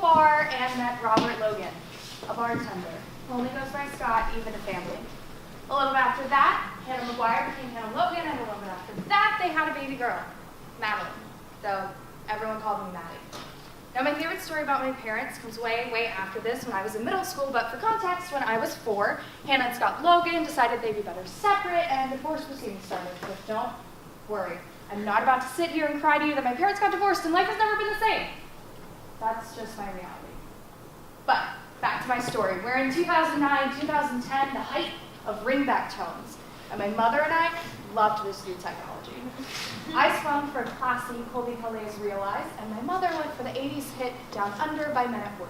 bar and met Robert Logan, a bartender, who only goes by Scott, even to family. A little bit after that, Hannah McGuire became Hannah Logan, and a little bit after that, they had a baby girl, Madeline, though everyone called me Maddie. Now, my favorite story about my parents comes way, way after this, when I was in middle school, but for context, when I was 4, Hannah and Scott Logan decided they'd be better separate, and divorce proceedings started. But don't worry, I'm not about to sit here and cry to you that my parents got divorced and life has never been the same. That's just my reality. But back to my story. We're in 2009, 2010, the height of ringback tones, and my mother and I loved this new technology. I swung for a classy Colby Calais Realize, and my mother went for the 80s hit Down Under by Men at Work.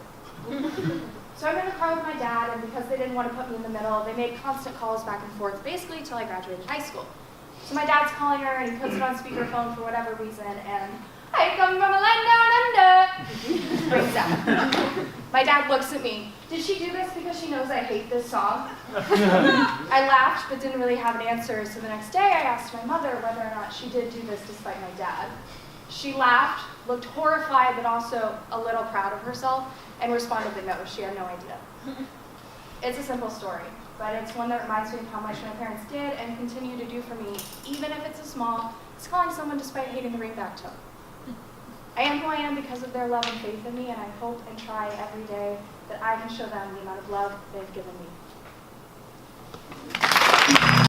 So I'm in the car with my dad, and because they didn't want to put me in the middle, they made constant calls back and forth, basically until I graduated high school. So my dad's calling her, and he puts it on speakerphone for whatever reason, and I come from a land down under, rings out. My dad looks at me. Did she do this because she knows I hate this song? I laughed, but didn't really have an answer, so the next day I asked my mother whether or not she did do this despite my dad. She laughed, looked horrified, but also a little proud of herself, and responded that no, she had no idea. It's a simple story, but it's one that reminds me of how much my parents did and continue to do for me, even if it's a small, it's calling someone despite hating the ringback tone. I am who I am because of their love and faith in me, and I hope and try every day that I can show them the amount of love they've given me.